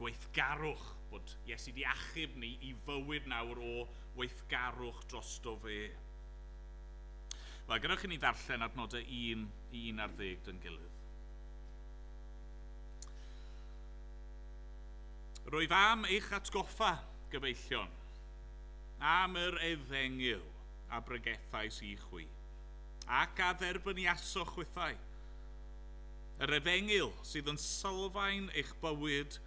weithgarwch, bod Iesu di achub ni i fywyd nawr o weithgarwch drosto fe. Wel, gyrwch i ni ddarllen adnodau 1 i 11 dyn gilydd. Rwyf am eich atgoffa, gyfeillion, am yr efengyl a bregethais i chwi, ac a dderbyniasoch chwythau. Yr efengyl sydd yn sylfaen eich bywyd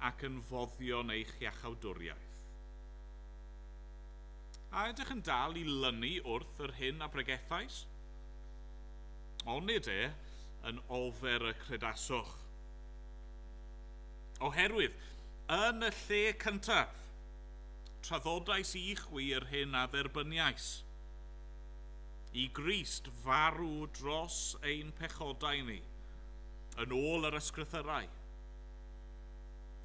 ac yn foddion eich iachawdwriaeth. A ydych yn dal i lynu wrth yr hyn a bregethais? Onid yn ofer y credasoch. Oherwydd, yn y lle cyntaf, traddodais i chwi yr hyn a dderbyniais. I Grist farw dros ein pechodau ni, yn ôl yr ysgrythyrau.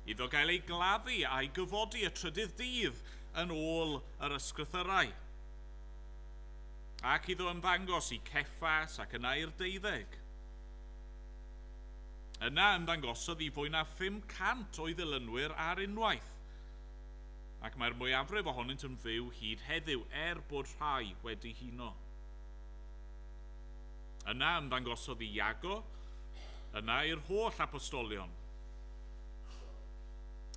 Iddo gael ei gladdu a'i gyfodi y trydydd dydd yn ôl yr ysgrythyrau. Ac iddo ymddangos i Ceffas ac yna i'r 12. Yna ymddangosodd i fwy na 500 o ddilynwyr ar unwaith, ac mae'r mwyafrif ohonynt yn fyw hyd heddiw bod rhai wedi huno. Yna ymddangosodd i Iago, yna i'r holl apostolion.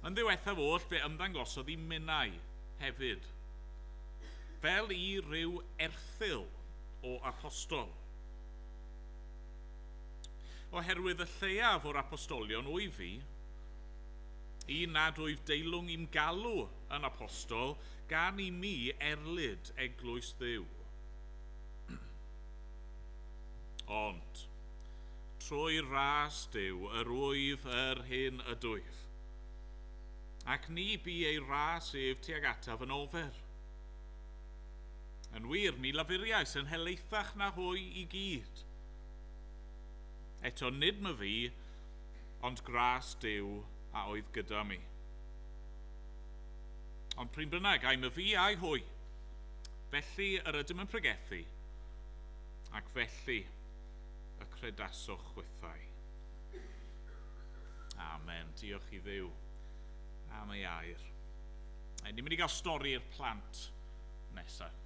Yn ddiwethaf oll fe ymddangosodd i minnau hefyd, fel i ryw erthyl o apostol. Oherwydd y lleiaf o'r apostolion wyf fi, nad wyf deilwng i'm galw yn apostol, gan i mi erlyd eglwys Dduw. Ond, trwy ras Dduw, yr wyf yr hyn ydwyf, ac ni bu ei ras ef tuag ataf yn ofer. Yn wir, mi lafuriais yn helaethach na hwy i gyd. Eto nid my fi, ond gras Duw a oedd gyda mi. Ond pryn bynnag, ai my fi a'i hwy, felly yr ydym yn pregethu, ac felly y credasoch chwythau. Amen. Diolch i Dduw am ei air. Ni'n mynd i gael stori'r plant nesaf.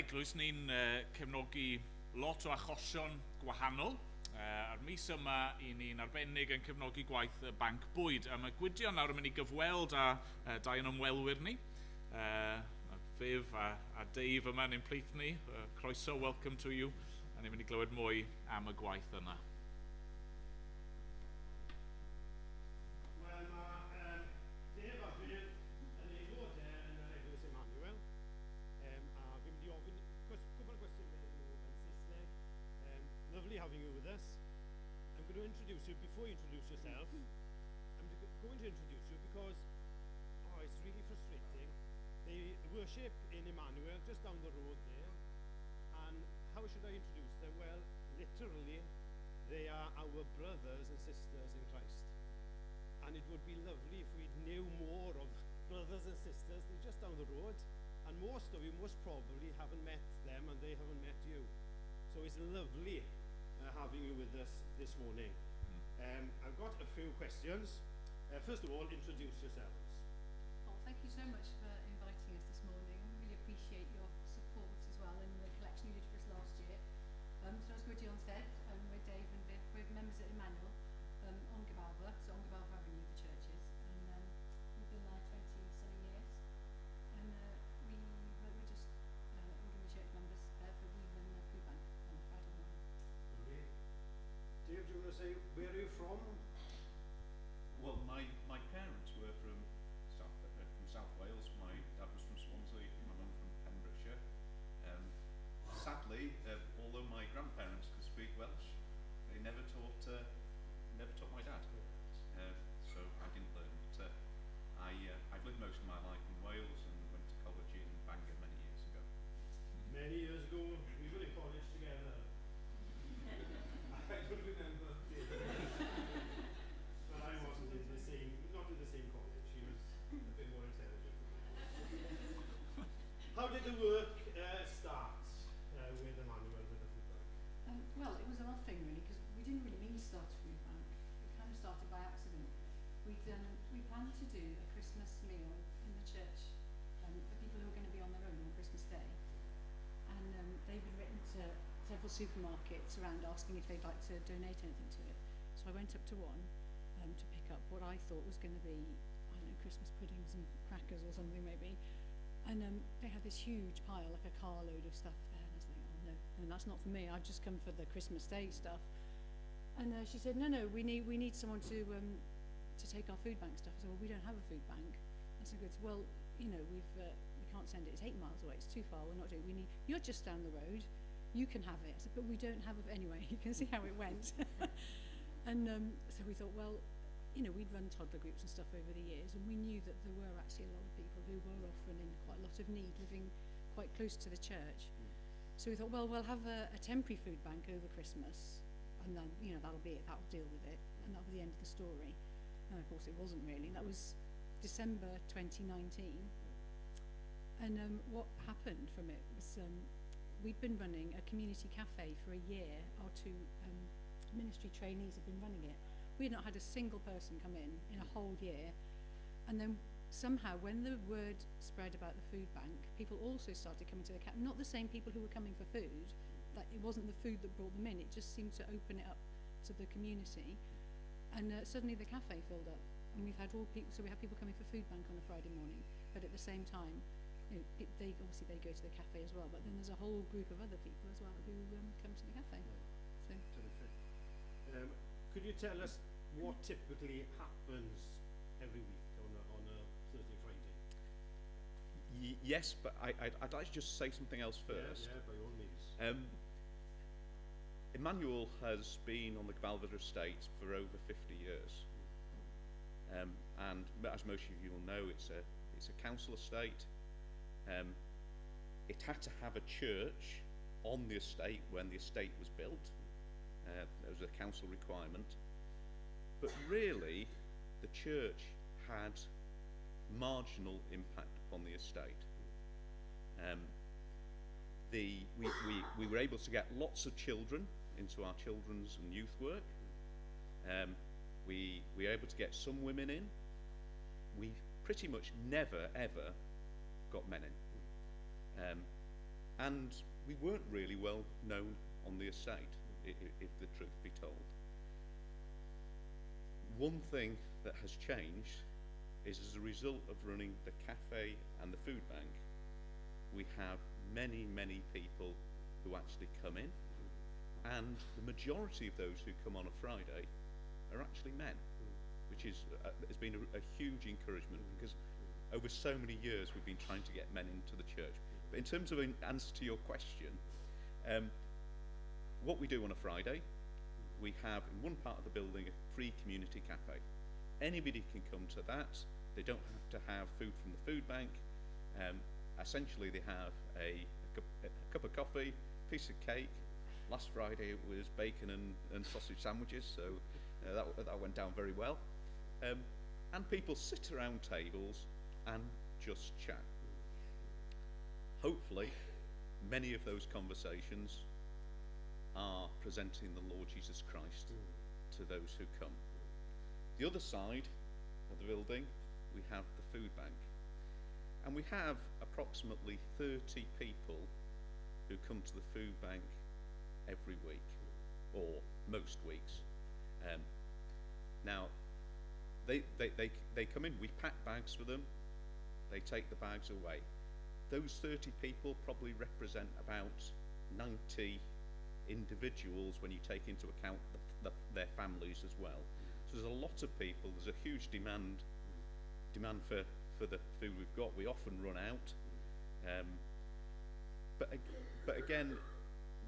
eglwys, ni'n cefnogi lot o achosion gwahanol. A'r mis yma, i ni'n arbennig yn cefnogi gwaith y Banc Bwyd. A mae Gwydion nawr yn mynd i gyfweld â dau o'n ymwelwyr ni. Fyf a Dave yma yn ein plith ni. Croeso, welcome to you. A ni'n mynd i glywed mwy am y gwaith yna. Having you with us. I'm going to introduce you, before you introduce yourself, I'm going to introduce you because it's really frustrating. They worship in Emmanuel, just down the road there. And how should I introduce them? Well, literally, they are our brothers and sisters in Christ. And it would be lovely if we knew more of brothers and sisters. They're just down the road. And most of you most probably haven't met them and they haven't met you. So it's lovely having you with us this morning. I've got a few questions. First of all, introduce yourselves. Oh, thank you so much for inviting us this morning. I really appreciate your support as well and the collection you did for us last year. So as Gwydion said, we're Dave and Vic. We're members at Emmanuel on Gallwch, so on Gallwch Avenue, the churches. And we've been there 20-something years. And we're just ordinary church members, but we run the food bank on Friday morning. Dave, do you want to say, where are you from? Well, my parents were from South Wales. My dad was from Swansea, my mum from Pembrokeshire. Sadly, although my grandparents could speak Welsh, they never taught my dad. So I didn't learn. But I've lived most of my life in Wales and went to college in Bangor many years ago. Many years ago, we were in college together. I don't remember. But I wasn't not in the same college. He was a bit more intelligent. How did the work start with Emmanuel, with the food bank? Well, it was an odd thing really, because we didn't really mean to start a food bank. It kind of started by accident. We planned to do a Christmas meal in the church for people who were going to be on their own on Christmas Day. And they'd written to several supermarkets around asking if they'd like to donate anything to it. So I went up to one to pick up what I thought was going to be, I don't know, Christmas puddings and crackers or something maybe. And they had this huge pile, like a carload of stuff there. And I was like, oh no, I mean, that's not for me. I've just come for the Christmas Day stuff. And she said, no, we need someone to take our food bank stuff. I said, well, we don't have a food bank. I said, good. Well, you know, we can't send it. It's 8 miles away. It's too far. We're not doing it. You're just down the road. You can have it. I said, but we don't have it anyway. You can see how it went. And so we thought, well, you know, we'd run toddler groups and stuff over the years, and we knew that there were actually a lot of people who were often in quite a lot of need, living quite close to the church. So we thought, well, we'll have a temporary food bank over Christmas, and then, you know, that'll be it. That'll deal with it, and that'll be the end of the story. And of course, it wasn't really. That was December 2019. And what happened from it was we'd been running a community cafe for a year. Our two ministry trainees had been running it. We had not had a single person come in a whole year. And then somehow, when the word spread about the food bank, people also started coming to the cafe. Not the same people who were coming for food. That it wasn't the food that brought them in. It just seemed to open it up to the community. And suddenly the cafe filled up. And we've had so we had people coming for food bank on a Friday morning. But at the same time, you know, they go to the cafe as well, but then there's a whole group of other people as well who come to the cafe. So. Terrific. Could you tell us what typically happens every week on a Thursday, Friday? Yes, but I'd like to just say something else first. Yeah, by all means. Emmanuel has been on the Cwmpawd estate for over 50 years. And as most of you will know, it's a council estate. It had to have a church on the estate when the estate was built. There was a council requirement. But really, the church had marginal impact upon the estate. We were able to get lots of children into our children's and youth work. We were able to get some women in. We pretty much never ever got men in. And we weren't really well known on the estate, if the truth be told. One thing that has changed is, as a result of running the cafe and the food bank, we have many, many people who actually come in, and the majority of those who come on a Friday are actually men, which has been a huge encouragement, because over so many years we've been trying to get men into the church. But in terms of an answer to your question, what we do on a Friday, we have in one part of the building a free community cafe. Anybody can come to that. They don't have to have food from the food bank. Essentially they have a cup of coffee, piece of cake. Last Friday it was bacon and sausage sandwiches, so that went down very well. And people sit around tables and just chat. Hopefully, many of those conversations are presenting the Lord Jesus Christ to those who come. The other side of the building, we have the food bank. And we have approximately 30 people who come to the food bank every week, or most weeks. Now, they come in, we pack bags for them, they take the bags away. Those 30 people probably represent about 90 individuals when you take into account their families as well. So there's a lot of people, there's a huge demand for the food we've got. We often run out. But again,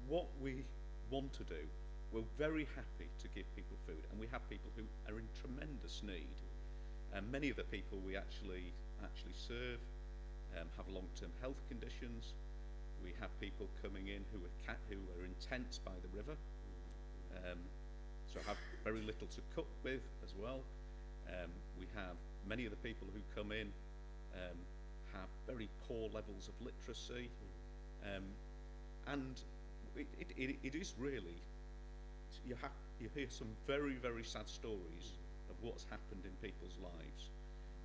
what we want to do, we're very happy to give people food, and we have people who are in tremendous need. And many of the people we actually serve have long-term health conditions. We have people coming in who are in tents by the river, so have very little to cook with as well. We have many of the people who come in have very poor levels of literacy, and it is really, you hear some very, very sad stories of what's happened in people's lives,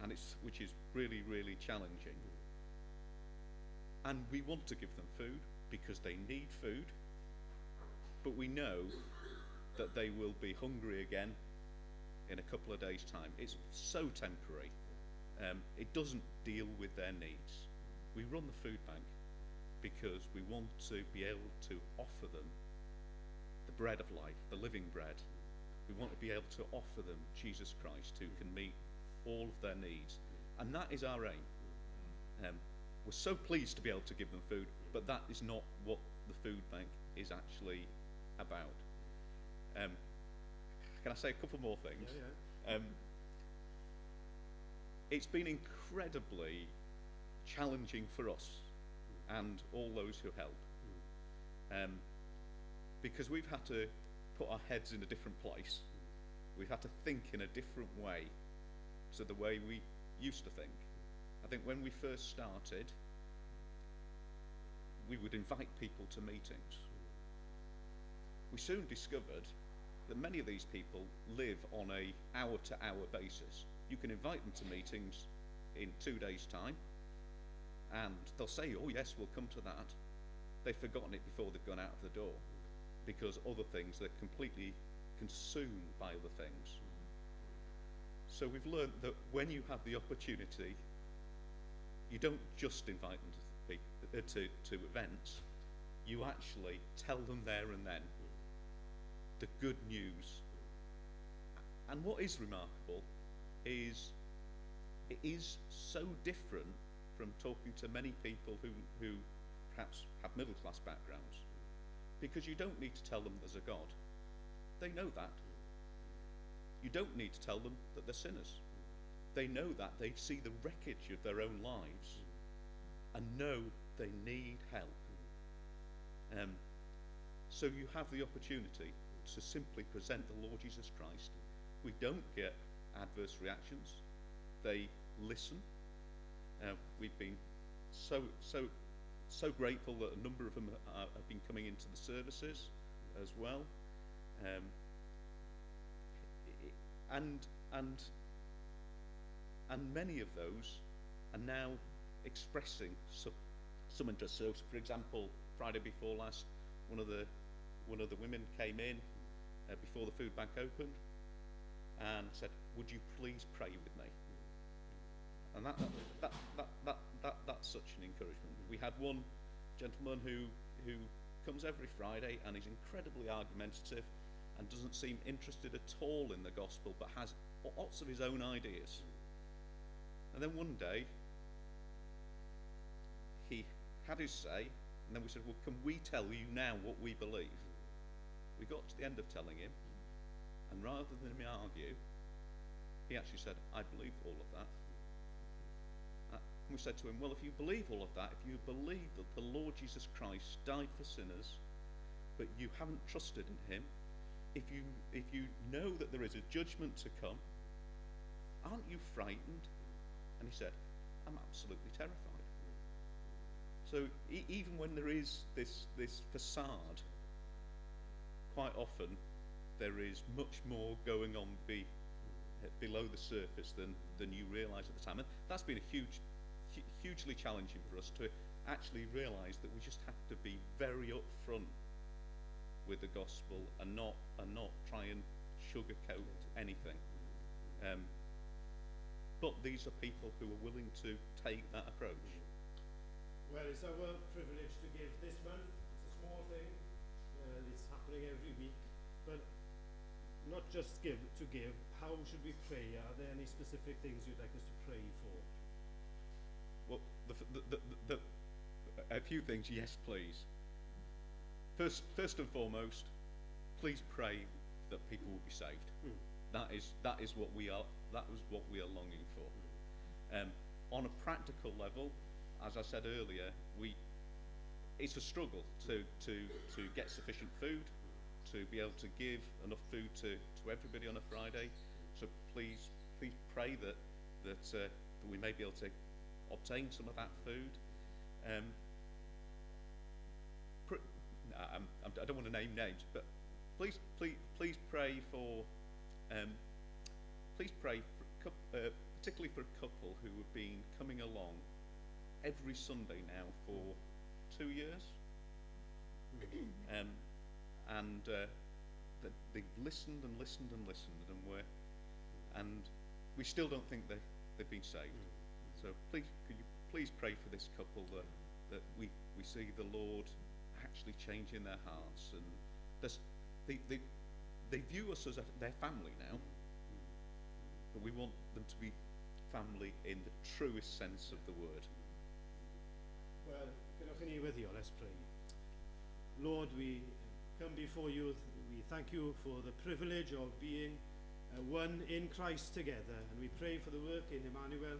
and which is really, really challenging. And we want to give them food because they need food, but we know that they will be hungry again in a couple of days' time. It's so temporary. It doesn't deal with their needs. We run the food bank because we want to be able to offer them the bread of life, the living bread. We want to be able to offer them Jesus Christ, who can meet all of their needs. And that is our aim. We're so pleased to be able to give them food, but that is not what the food bank is actually about. Can I say a couple more things? Yeah. It's been incredibly challenging for us and all those who help, because we've had to put our heads in a different place. We've had to think in a different way to the way we used to think. I think when we first started, we would invite people to meetings. We soon discovered that many of these people live on a hour-to-hour basis. You can invite them to meetings in 2 days' time, and they'll say, oh yes, we'll come to that. They've forgotten it before they've gone out of the door, because other things, they're completely consumed by other things. So we've learned that when you have the opportunity, you don't just invite them to events, you actually tell them there and then the good news. And what is remarkable is it is so different from talking to many people who perhaps have middle class backgrounds, because you don't need to tell them there's a God. They know that. You don't need to tell them that they're sinners. They know that. They see the wreckage of their own lives and know they need help. So you have the opportunity to simply present the Lord Jesus Christ. We don't get adverse reactions. They listen. We've been so grateful that a number of them have been coming into the services as well. And many of those are now expressing some interest. So, for example, Friday before last, one of the women came in before the food bank opened and said, "Would you please pray with me?" And that's such an encouragement. We had one gentleman who comes every Friday and is incredibly argumentative and doesn't seem interested at all in the gospel, but has lots of his own ideas. And then one day he had his say, and then we said, "Well, can we tell you now what we believe?" We got to the end of telling him, and rather than me argue, he actually said, "I believe all of that." And we said to him, "Well, if you believe all of that, if you believe that the Lord Jesus Christ died for sinners, but you haven't trusted in him, if you know that there is a judgment to come, aren't you frightened?" And he said, "I'm absolutely terrified." So even when there is this facade, quite often there is much more going on below the surface than you realise at the time. And that's been hugely challenging for us to actually realise that we just have to be very upfront with the gospel and not try and sugarcoat anything. But these are people who are willing to take that approach. Well, it's our privilege to give this month. It's a small thing. It's happening every week. But not just give. How should we pray? Are there any specific things you'd like us to pray for? Well, a few things, yes, please. First and foremost, please pray that people will be saved. That is what we are. That is what we are longing for. On a practical level, as I said earlier, it's a struggle to get sufficient food, to be able to give enough food to everybody on a Friday. So please pray that we may be able to obtain some of that food. I don't want to name names, but please pray for particularly for a couple who have been coming along every Sunday now for 2 years, and they've listened and listened and listened, and we still don't think they've been saved. So could you please pray for this couple that we see the Lord actually changing their hearts, and they view us as their family now, but we want them to be family in the truest sense of the word. Well, Gallwch ni weddio, let's pray. Lord, we come before you. We thank you for the privilege of being one in Christ together, and we pray for the work in Emmanuel,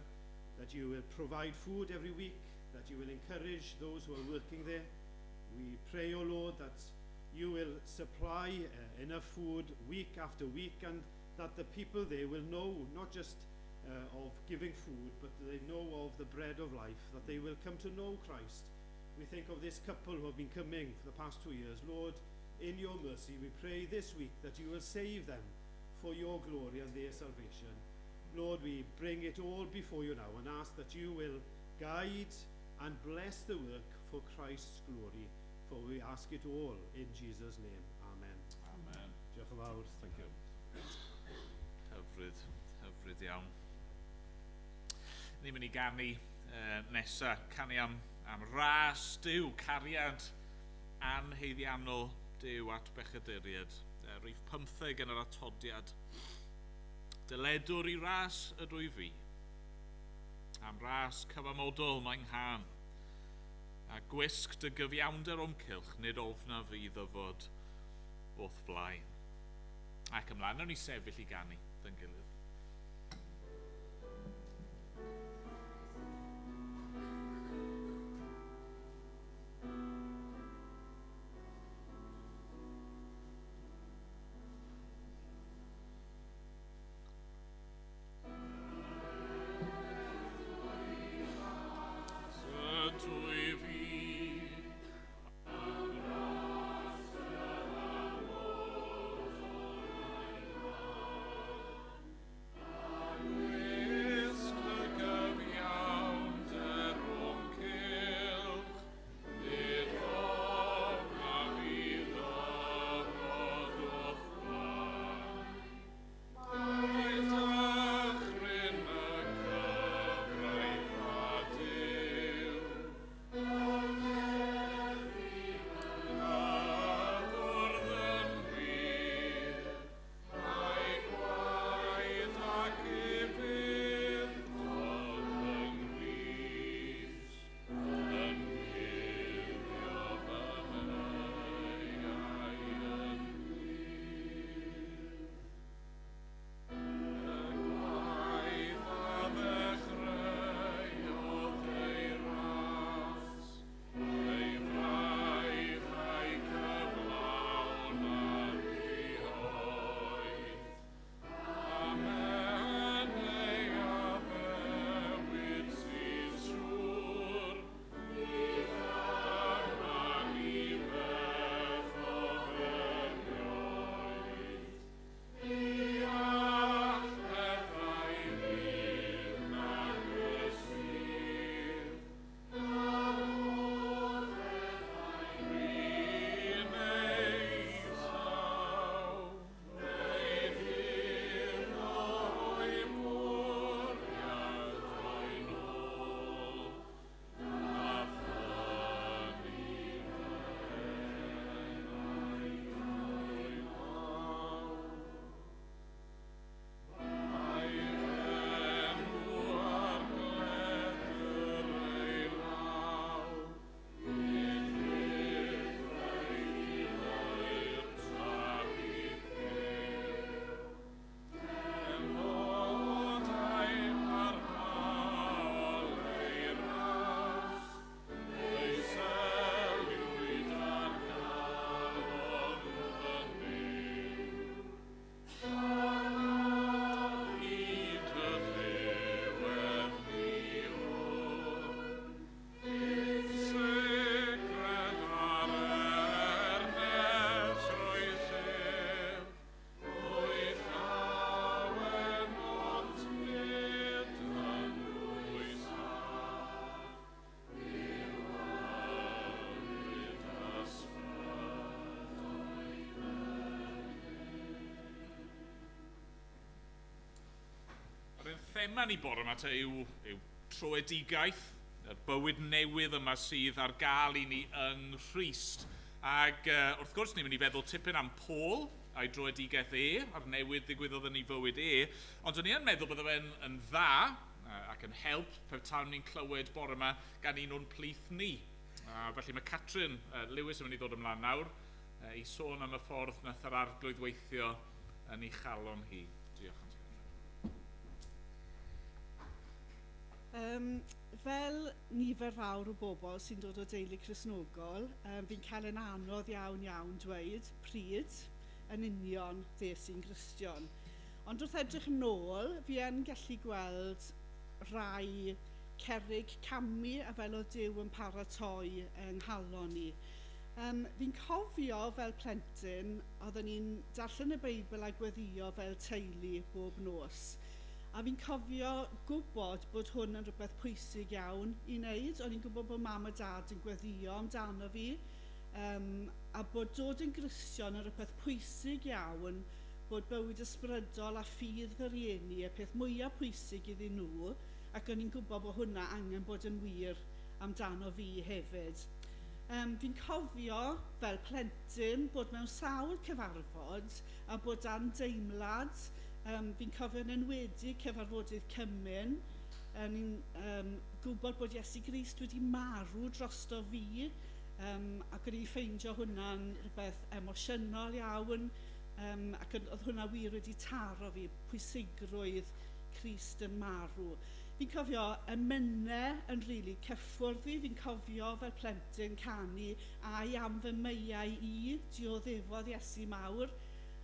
that you will provide food every week, that you will encourage those who are working there. We pray, O Lord, that you will supply enough food week after week, and that the people there will know not just of giving food, but they know of the bread of life, that they will come to know Christ. We think of this couple who have been coming for the past 2 years. Lord, in your mercy, we pray this week that you will save them for your glory and their salvation. Lord, we bring it all before you now and ask that you will guide and bless the work for Christ's glory, for we ask it all in Jesus' name. Amen. Amen. Diolch yn fawr. Thank you. Hyfryd iawn. Ni'n mynd i ganu nesa, canu am ras Duw, cariad anheiddiannol Duw at bechaduriad. Rhif 15 yn yr atodiad. Dyledwr i ras y drwy fi. Am ras cyfamodol mae'n hân. A gwisg dy gyfiawnder o'm cilch, nid ofna fi ddyfod wrth flaen. Ac ymlaen, nawn ni sefyll i ganu, dyn gilydd. Gwisg dy thema ni bore yma yw troedigaeth, y bywyd newydd yma sydd ar gael I ni yng Nghrist. Ac wrth gwrs ni'n mynd I feddwl tipyn am Paul a'i droedigaeth a'r newydd ddigwyddodd yn ei fywyd ond o'n I yn meddwl bydde fe'n dda ac yn help pe tawn ni'n clywed bore yma gan un o'n plith ni. Felly mae Catrin Lewis yn mynd I ddod ymlaen nawr I sôn am y ffordd nath yr arglwydd weithio yn ei chalon hi. Diolch. Fel nifer fawr o bobl sy'n dod o deulu Cristnogol, fi'n cael yn anodd iawn dweud pryd yn union fe sy'n Gristion. Ond wrth edrych yn ôl, fi yn gallu gweld rai cerrig camu a fel o Duw yn paratoi yng nghalon ni. Fi'n cofio fel plentyn, oedden ni'n darllen y Beibl a gweddio fel teulu bob nos. A fi'n cofio gwybod bod hwn yn rhywbeth pwysig iawn I wneud. O'n i'n gwybod bod mam a dad yn gweddio amdano fi. A bod dod yn Gristion yn rhywbeth pwysig iawn, bod bywyd ysbrydol a ffydd fy rieni y peth mwyaf pwysig iddyn nhw, ac o'n i'n gwybod bod hwnna angen bod yn wir amdano fi hefyd. Fi'n cofio fel plentyn bod mewn sawl cyfarfod a bod dan deimlad. Fi'n cofio'n enwedig cyfarfodydd Cymyn. Ni'n gwybod bod Iesu Grist wedi marw drosto fi ac o'n i'n ffeindio hwnna'n rhywbeth emosiynol iawn ac oedd hwnna wir wedi taro fi pwysigrwydd Crist yn marw. Fi'n cofio emynau yn rili cyffwrdd fi'n cofio fel plentyn canu ai am fy meiau I dioddefodd Iesu mawr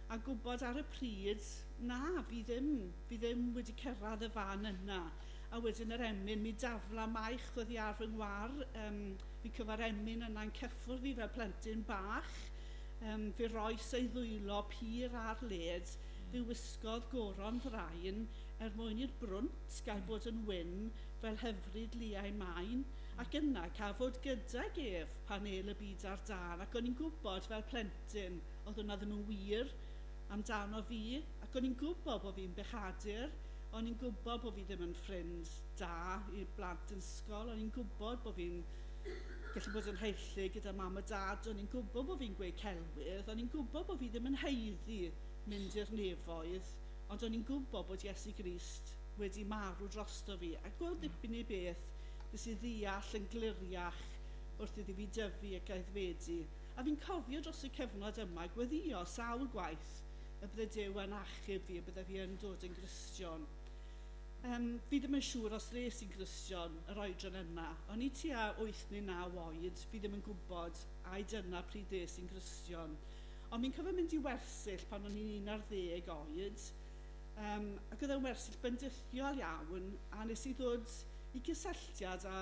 a gwybod ar y pryd na, fi ddim wedi cyrraedd y fan yna. A wedyn yr emyn, mi dafla maich oedd I ar fy ngwar. Fi'n cyfo'r emyn yna'n cyffwrdd fi fel plentyn bach. Fe roes ei ddwylo pur ar led. Fe wisgodd goron frain mwyn i'r brwnt gael bod yn wyn fel hyfryd liau maen. Ac yna cafod gydag ef panel y byd ar dan. Ac o'n i'n gwybod fel plentyn oedd hwnna ddim yn wir amdano fi. Ac o'n i'n gwybod bod fi'n bechadur. O'n i'n gwybod bod fi ddim yn ffrind da I blant yn ysgol. O'n i'n gwybod bod fi'n gallu bod yn heillu gyda mam a dad. O'n i'n gwybod bod fi'n gweud celwydd. O'n i'n gwybod bod fi ddim yn heiddi mynd i'r nefoedd. Ond o'n i'n gwybod bod Iesu Grist wedi marw drosto fi. Ac oedd ddipyn I beth fes I ddeall yn gliriach wrth iddi fi dyfu ac aeddfedu. A fi'n cofio dros y cyfnod yma gweddio sawl gwaith y bydde Duw yn achub fi, y bydde fi yn dod yn Gristion. Fi ddim yn siŵr os res i'n Gristion yr oedran yna. O'n I tua 8 neu 9 oed, fi ddim yn gwybod a dyna pryd des i'n Gristion. Ond fi'n cofio mynd I wersyll pan o'n i'n 11 oed. Ac oedd e'n wersyll bendithiol iawn a nes I ddod I gysylltiad a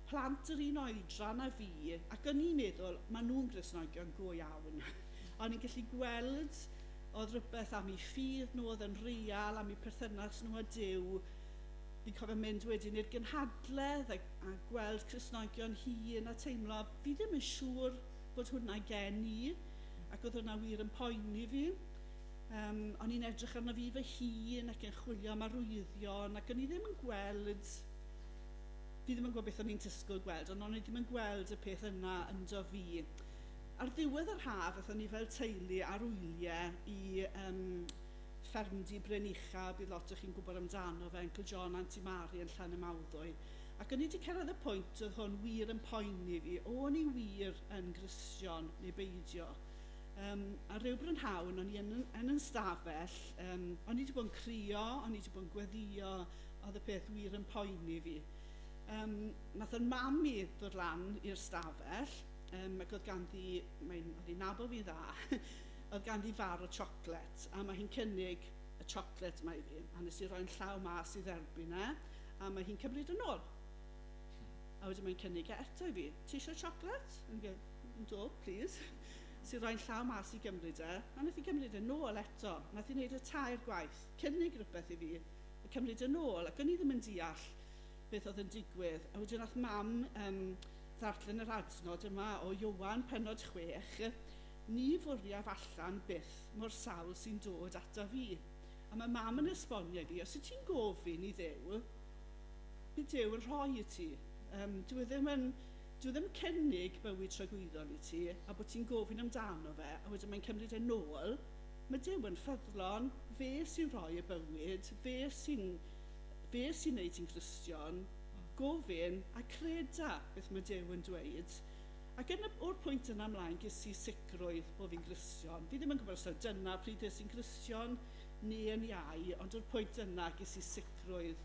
plant yr un oedran a fi ac o'n i'n meddwl maen nhw'n Gristnogion go iawn. O'n i'n gallu gweld oedd rhywbeth am ei ffydd nhw, oedd yn real, am ei perthynas nhw a Duw. Fi'n cofio mynd wedyn i'r gynhadledd a gweld Cristnogion hŷn a teimlo, fi ddim yn siŵr bod hwnna gen I, ac oedd hwnna wir yn poeni fi. O'n i'n edrych arno fi fy hun ac yn chwilio am arwyddion, ac o'n I ddim yn gweld, fi ddim yn gwybod beth o'n i'n disgwyl gweld, ond o'n I ddim yn gweld y peth yna yn do fi. Ar ddiwedd yr haf, aethon ni fel teulu ar wyliau I ffermdy Bryn Uchaf, bydd lot o chi'n gwybod amdano fe, Uncle John Aunty Mary yn Llanymawddwy. Ac o'n I wedi cyrraedd y pwynt oedd hwn wir yn poeni fi, o'n I wir yn Gristion neu beidio. A ryw brynhawn, o'n I yn yn stafell, o'n I wedi bod yn crio, o'n I wedi bod yn gweddio, oedd y peth wir yn poeni fi. Nath yn mam I ddod lan i'r stafell, ac oedd ganddi, oedd hi'n nabod fi dda, oedd ganddi far o siocled, a mae hi'n cynnig y siocled yma I fi, a nes I roi'n llaw mas I dderbyn a mae hi'n cymryd yn ôl. A wedyn mae'n cynnig eto I fi, ti eisiau siocled? Yn do, please. Nes I roi'n llaw mas I gymryd a nath I gymryd yn ôl eto. Nath I wneud y 2 gwaith, cynnig rhywbeth I fi, a cymryd yn ôl, ac o'n I ddim yn deall beth oedd yn digwydd. A wedyn nath mam ddarllen yr adnod yma o Iowan pennod 6, ni fwriaf allan byth mor sawl sy'n dod ata fi. A mae mam yn esbonio fi, os wyt ti'n gofyn i Dduw, bydd Duw yn rhoi i ti. Dwi ddim cynnig bywyd tragwyddol i ti, a bod ti'n gofyn amdano fe, a wedyn mae'n cymryd e nôl. Mae Duw yn ffyddlon, fe sy'n rhoi y bywyd, fe sy'n neud ti'n Gristion, gofyn a creda beth mae Duw yn dweud. Ac o'r pwynt yna ymlaen ges i sicrwydd bod fi'n Gristion. Fi ddim yn gwybod os dyna pryd ys i'n Gristion neu yn iau, ond o'r pwynt yna ges i sicrwydd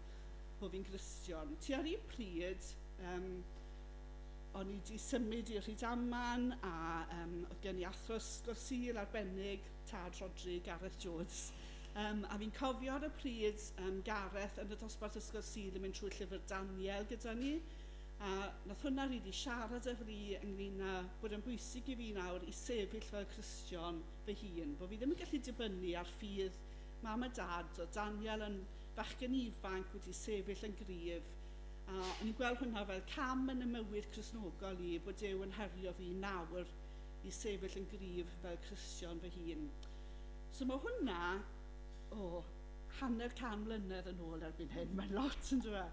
bod fi'n Gristion. Ti ar un pryd, o'n i wedi symud i'r Rhydaman a oedd gen i athro ysgol Sul arbennig, Tad Rodri, Gareth Jones. A fi'n cofio ar y pryd Gareth yn y dosbarth ysgol Sul yn mynd trwy llyfr Daniel gyda ni. A nath hwnna rili siarad efo fi ynglyn â bod yn bwysig i fi nawr i sefyll fel Cristion fy hun. Bod fi ddim yn gallu dibynnu ar ffydd mam a dad, o Daniel yn fachgen ifanc wedi sefyll yn gryf. A o'n i'n gweld hwnna fel cam yn y mywyd Crisnogol i, bod Duw yn herio fi nawr i sefyll yn gryf fel Cristion fy hun. So mae hwnna, hanner can mlynedd yn ôl erbyn hyn, mae'n lot yn dweud.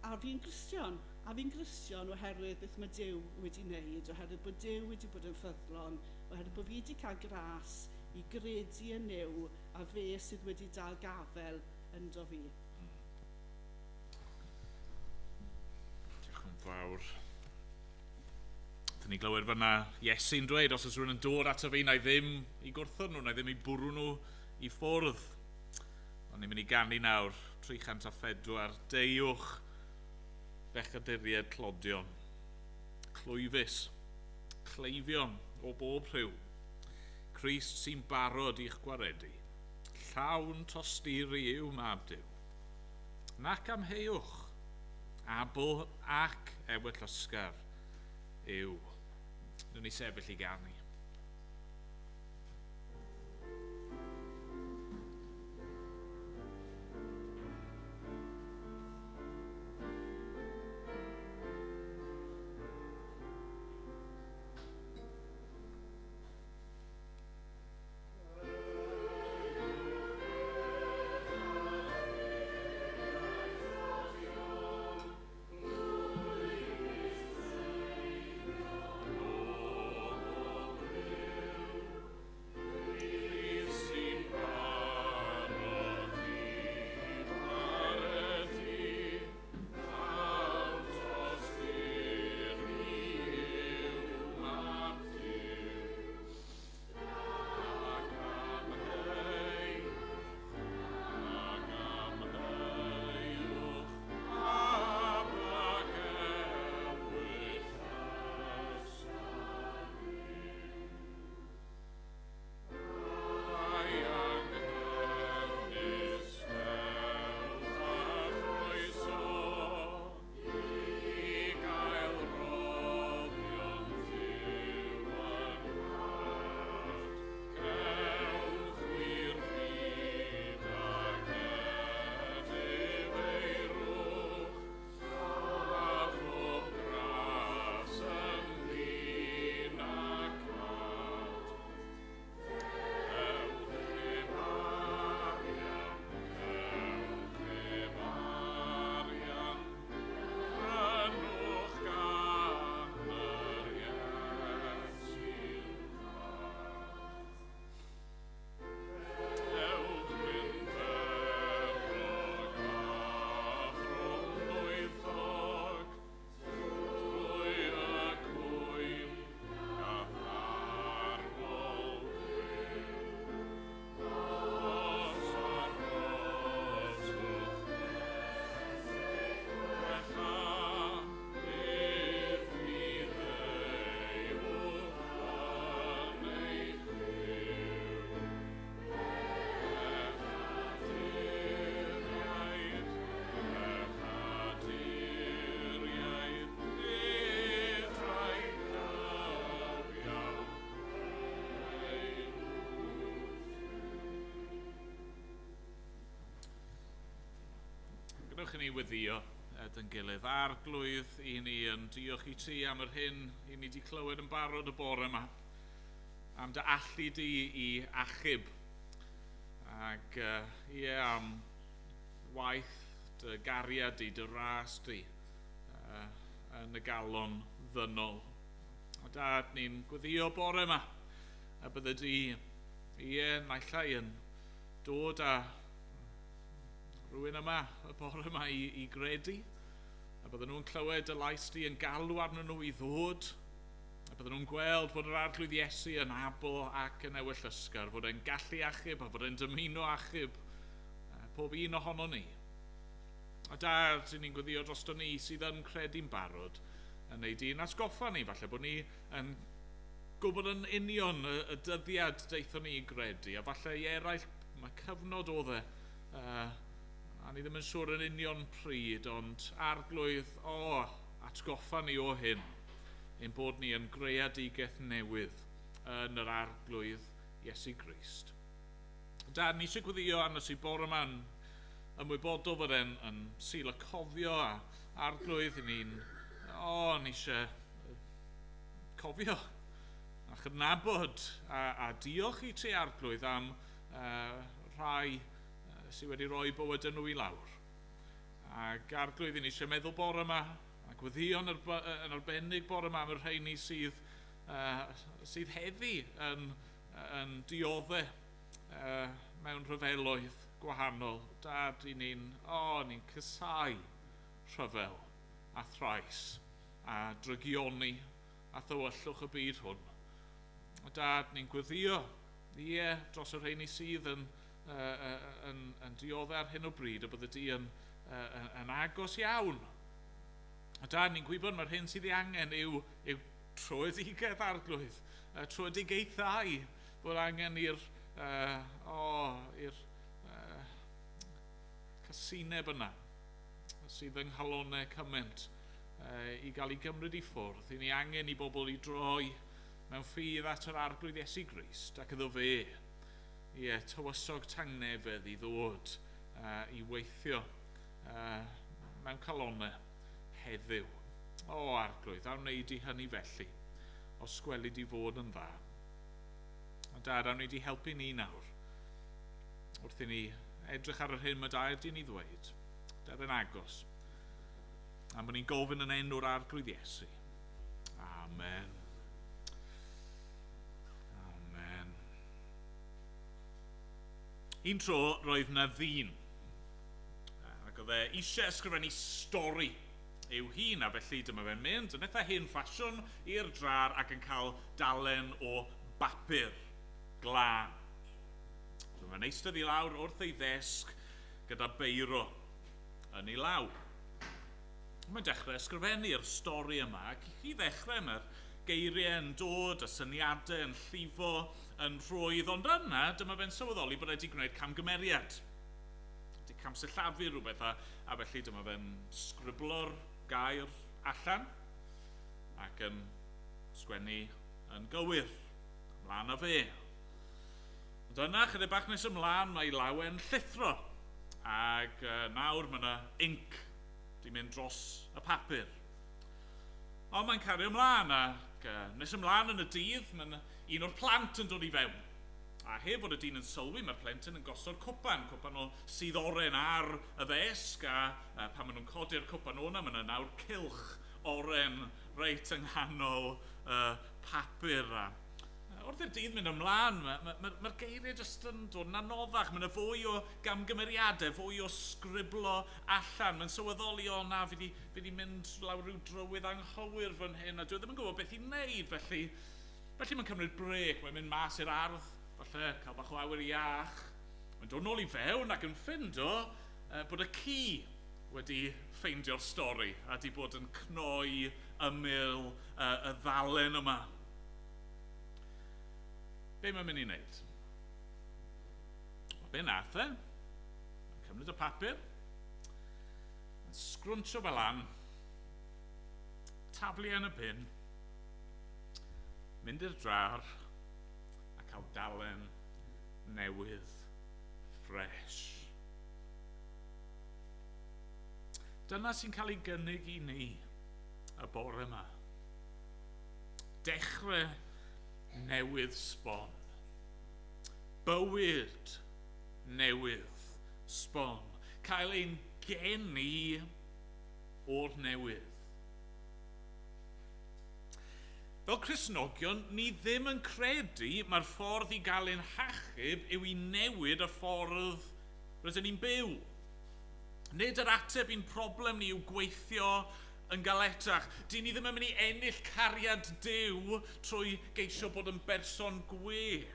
A fi'n Gristion oherwydd beth mae Duw wedi wneud, oherwydd bod Duw wedi bod yn ffyddlon, oherwydd bod fi wedi cael gras i gredu yn Duw a fe sydd wedi dal gafel ynddo fi. Diolch yn fawr. Dyn ni glywed fyna Iesu'n dweud, os oes rhywun yn dod ato fi, na i ddim i gwrthod nhw, na i ddim i bwrw nhw i ffwrdd. Ond ni'n mynd i ganu nawr, 304, Diolch, bechaduried clodion, clwyfus, cleifion o bob rhyw, Crist sy'n barod i'ch gwaredu, llawn tosturi yw mab Duw, nac amheuwch, abl ac ewell osgar yw. Nw'n ni sefyll i ganu. Gwnewch i ni weddio yn gilydd arglwydd i ni yn diolch i ti am yr hyn i ni wedi clywed yn barod y bore yma, am dy allu di i achub Ac am waith dy gariad i, dy ras di yn y galon ddynol. A Dad, ni'n gweddio bore yma a bydde di naill yn dod â rhywun yma y bore yma i gredu, a bydden nhw'n clywed y lais di yn galw arnyn nhw i ddod, a bydden nhw'n gweld fod yr arglwydd Iesu yn abo ac yn ewell ysgar, fod e'n gallu achub a fod e'n dymuno achub pob un ohono ni. A Dad, ni'n gweddio drosto ni sydd yn credu'n barod yn neud i'n atgoffa ni, falle bod ni yn gwybod yn union y dyddiad daethon ni i gredu, a falle i eraill mae cyfnod oedd a ni ddim yn siŵr yn union pryd, ond arglwydd, atgoffa ni o hyn, ein bod ni yn greadigaeth newydd yn yr arglwydd Iesu Grist. Dad, ni eisiau gweddio arnos i bore yma yn ymwybodol fod yn sil y cofio a arglwydd ni'n ni eisiau cofio a chydnabod a diolch i ti arglwydd am rhai sydd wedi rhoi bywyd nhw i lawr. Ac arglwydd ni eisiau meddwl bore yma a gweddio yn arbennig bore yma am y rheini sydd heddi yn dioddau mewn rhyfeloedd gwahanol. Dad, ni'n cysau rhyfel a thrais a drygioni a thywyllwch y byd hwn. Dad, ni'n gweddio dros y rheini sydd yn dioddau ar hyn o bryd, a bydde di yn agos iawn. Dad, ni'n gwybod mae'r hyn sydd ei angen yw troedigedd arglwydd, troedigaethau, bod angen i'r casineb yna sydd yng nghalonau cymaint i gael ei gymryd i ffwrdd. I ni angen i bobl i droi mewn ffydd at yr arglwydd Iesu Grist, ac iddo fe tywysog tangnefedd i ddod i weithio mewn calonnau heddiw. Arglwydd, awn wneud i hynny felly, os gwelid i fod yn dda. Dad, awn wneud i helpu ni nawr, wrth i ni edrych ar yr hyn mae Dad di ni ddweud. Dad yn agos. A bod ni'n gofyn yn enw'r arglwydd Iesu. Amen. Amen. Un tro roedd na ddyn, ac oedd eisiau ysgrifennu stori i'w hun, a felly dyma fe'n mynd yn eitha hen ffasiwn i'r drar ac yn cael dalen o bapur glân. Dyma fe'n eistedd i lawr wrth ei ddesg gyda beiro yn ei law. Mae'n dechrau ysgrifennu'r stori yma, ac i ddechrau mae'r geiriau yn dod, y syniadau yn llifo yn rhwydd, ond yna dyma fe'n sylweddoli bod wedi gwneud camgymeriad. Wedi camsillafu rhywbeth, a felly dyma fe'n sgriblo'r gair allan ac yn sgwennu yn gywir, mlaen â fe. Ond yna, chydig bach nes ymlaen, mae lawen llithro, ac nawr mae yna inc di mynd dros y papur. Ond mae'n cario ymlaen, ac nes ymlaen yn y dydd, mae'n un o'r plant yn dod i fewn. A heb fod y dyn yn sylwi, mae'r plentyn yn gosod cwpan o sydd oren ar y ddesg, a pan maen nhw'n codi'r cwpan o'na, mae yna nawr cylch oren reit yng nghanol papur. Wrth i'r dydd mynd ymlaen, mae'r geiriau jyst yn dod yn anoddach. Mae'n fwy o gamgymeriadau, fwy o sgriblo allan. Mae'n sylweddoli na, fi di mynd lawr rhyw drywydd anghywir fan hyn, a dwi ddim yn gwybod beth i'n neud, felly mae'n cymryd brec, mae'n mynd mas i'r ardd, falle cael bach o awyr iach. Mae'n dod nôl i fewn ac yn ffindo bod y ci wedi ffeindio'r stori a di bod yn cnoi ymyl y ddalen yma. Be mae'n mynd i wneud? Be nath e? Mae'n cymryd y papur, mae'n sgrwnsio fel an, taflu yn y bin, mynd i'r drar a cael dalen newydd ffres. Dyna sy'n cael ei gynnig i ni y bore yma. Dechrau newydd sbon. Bywyd newydd, sbon. Cael ein geni o'r newydd. Fel Cristnogion, ni ddim yn credu mae'r ffordd i gael ein hachub yw i newid y ffordd rydyn ni'n byw. Nid yr ateb i'n problem ni yw gweithio yn galetach. Dyn ni ddim yn mynd i ennill cariad Duw trwy geisio bod yn berson gwell.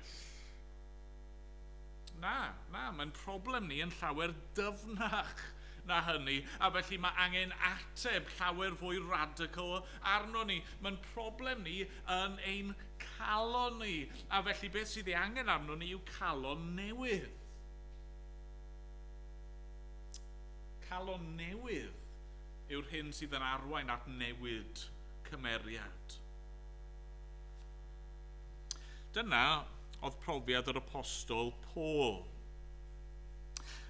Na, mae'n problem ni yn llawer dyfnach na hynny, a felly mae angen ateb llawer fwy radical arno ni. Mae'n problem ni yn ein calon ni, a felly beth sydd ei angen arno ni yw calon newydd. Calon newydd yw'r hyn sydd yn arwain at newid cymeriad. Dyna oedd profiad yr apostol Paul.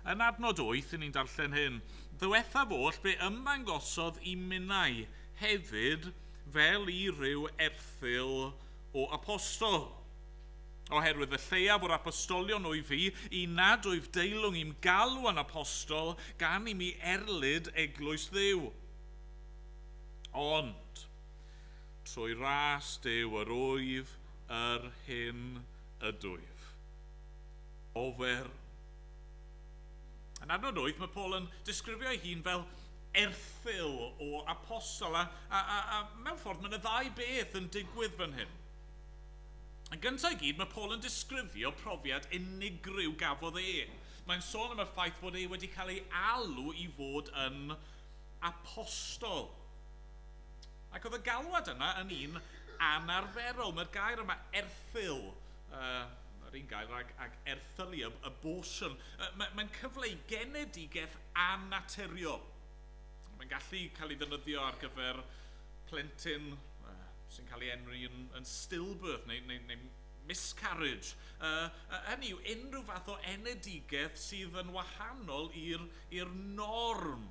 Yn adnod 8, ni'n darllen hyn. Ddiwethaf oll fe ymddangosodd i minnau hefyd fel i ryw erthyl o apostol. Oherwydd y lleiaf o'r apostolion o'i fi, i nad oedd deilwng i'm galw yn apostol gan i mi erlyd eglwys Dduw. Ond, trwy ras Duw yr wyf yr hyn ydwyf. Ofer. Yn adnod 8, mae Paul yn disgrifio ei hun fel erthyl o apostol, a mewn ffordd mae'n y ddau beth yn digwydd fan hyn. Yn gyntaf i gyd, mae Paul yn disgrifio profiad unigryw gafodd e. Mae'n sôn am y ffaith fod e wedi cael ei alw i fod yn apostol. Ac oedd y galwad yna yn un anarferol. Mae'r gair yma erthyl, yr un gair ag erthylu, y bosion. Mae'n cyfleu genedigaeth annaturiol. Mae'n gallu cael ei ddefnyddio ar gyfer plentyn sy'n cael ei enwi yn stillbirth neu miscarriage. Hynny yw unrhyw fath o enedigaeth sydd yn wahanol i'r norm.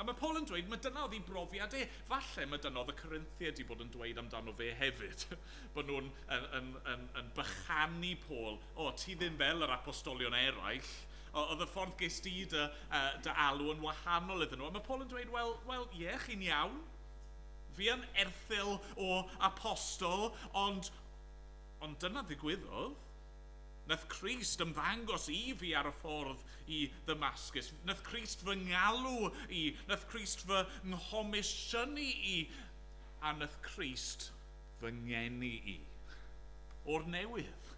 A mae Paul yn dweud, mae dyna oedd ei brofiad e. Falle mae dyna oedd y Corinthiaid wedi bod yn dweud amdano fe hefyd. Bod nhw'n yn bychanu Paul. Ti ddim fel yr apostolion eraill. Oedd y ffordd ges di dy alw yn wahanol iddyn nhw. A mae Paul yn dweud, wel, chi'n iawn. Fi yn erthyl o apostol, ond dyna ddigwyddodd. Nath Crist ymddangos i fi ar y ffordd i Damascus. Nath Crist fy ngalw i. Nath Crist fy nghomisiynu i. A nath Crist fy ngeni i. O'r newydd.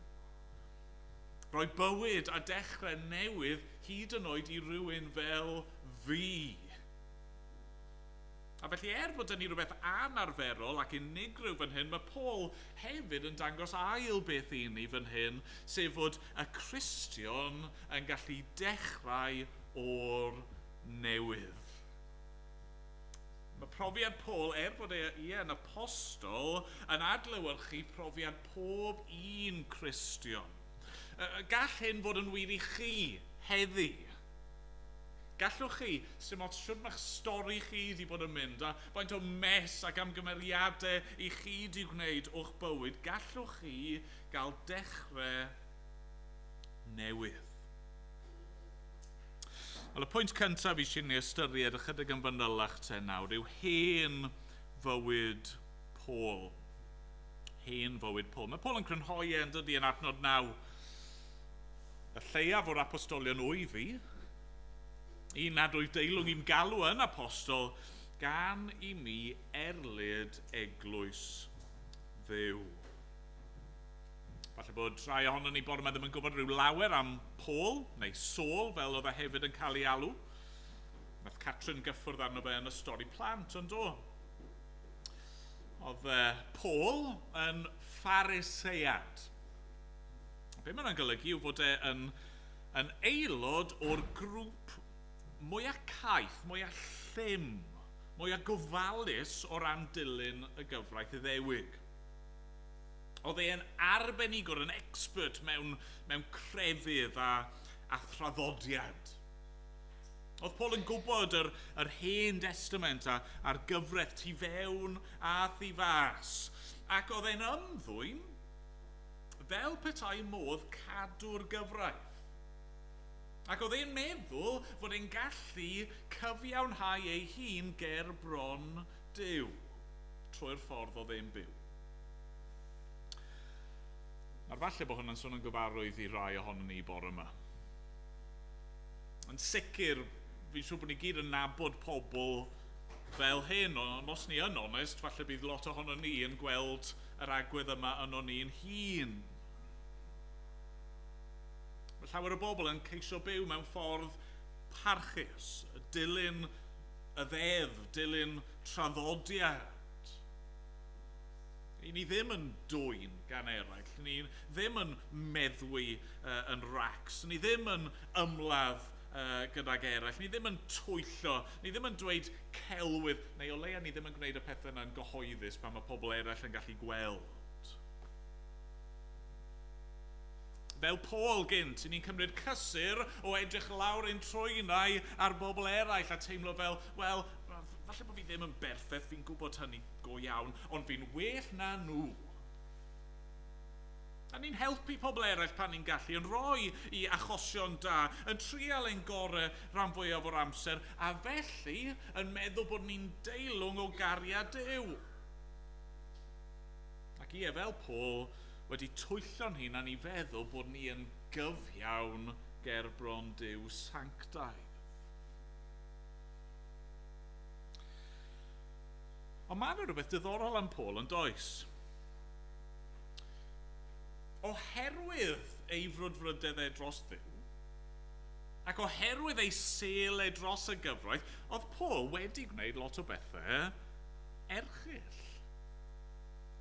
Roi bywyd a dechrau newydd hyd yn oed i rywun fel fi. A felly bod yn rhywbeth anarferol ac unigryw fan hyn, mae Paul hefyd yn dangos ail beth i ni fan hyn, sef fod y Cristion yn gallu dechrau o'r newydd. Mae profiad Paul, bod yn apostol, yn adlewyrchu profiad pob un Cristion. Gall hyn fod yn wir i chi heddi. Gallwch chi, sy'n ots siwr ma'ch stori chi wedi bod yn mynd, a faint o mes ac amgymeriadau i chi wedi gwneud o'ch bywyd, gallwch chi gael dechrau newydd. Wel, y pwynt cyntaf i sy'n ei ystyried ychydig yn fanylach te nawr yw hen fywyd Paul. Hen fywyd Paul. Mae Paul yn crynhoi yn dydy yn adnod 9. Y lleiaf o'r apostolion o'i fi, i nad oedd deilwng i'm galw yn apostol, gan i mi erlyd eglwys Dduw. Falle bod rhai ohono ni bore yma ddim yn gwybod rhyw lawer am Paul, neu Saul, fel oedd e hefyd yn cael ei alw. Nath Catrin gyffwrdd arno fe yn y stori plant, ond o. Oedd Paul yn Phariseiad. Be mae'n golygu yw fod e yn aelod o'r grŵp mwyaf caeth, mwyaf llym, mwyaf gofalus o ran dilyn y gyfraith Iddewig. Oedd e'n arbenigwr, yn expert mewn crefydd a thraddodiad. Oedd Paul yn gwybod yr Hen Testament a'r gyfraith tu fewn a thu fas. Ac oedd e'n ymddwyn fel petai modd cadw'r gyfraith. Ac oedd e'n meddwl fod e'n gallu cyfiawnhau ei hun ger bron Duw trwy'r ffordd oedd e'n byw. Nawr falle bod hwnna'n sôn yn gyfarwydd i rai ohonon ni bore yma. Yn sicr, fi'n siŵr bod ni gyd yn nabod pobl fel hyn, ond os ni yn onest, falle bydd lot ohonon ni yn gweld yr agwedd yma yno ni'n hun. Mae llawer o bobl yn ceisio byw mewn ffordd parchus, dilyn y ddeddf, dilyn traddodiad. Ni ddim yn dwyn gan eraill, ni ddim yn meddwi yn racs, ni ddim yn ymladd gydag eraill, ni ddim yn twyllo, ni ddim yn dweud celwydd, neu o leia ni ddim yn gwneud y pethau yna'n gyhoeddus pan mae pobl eraill yn gallu gweld. Fel Paul gynt, ni'n cymryd cysur o edrych lawr ein trwynau ar bobl eraill a teimlo fel, wel, falle bod fi ddim yn berffaith, fi'n gwybod hynny go iawn, ond fi'n well na nhw. A ni'n helpu pobl eraill pan ni'n gallu, yn rhoi i achosion da, yn trial ein gorau rhan fwyaf o'r amser, a felly yn meddwl bod ni'n deilwng o gariad Duw. Ac ie, fel Paul, wedi twyllo'n hunan i feddwl bod ni yn gyfiawn ger bron Duw sanctaidd. Ond mae yna rhywbeth diddorol am Paul yn does. Oherwydd ei frwdfrydeddau dros Dduw, ac oherwydd ei selau dros y gyfraith, oedd Paul wedi gwneud lot o bethau erchyll.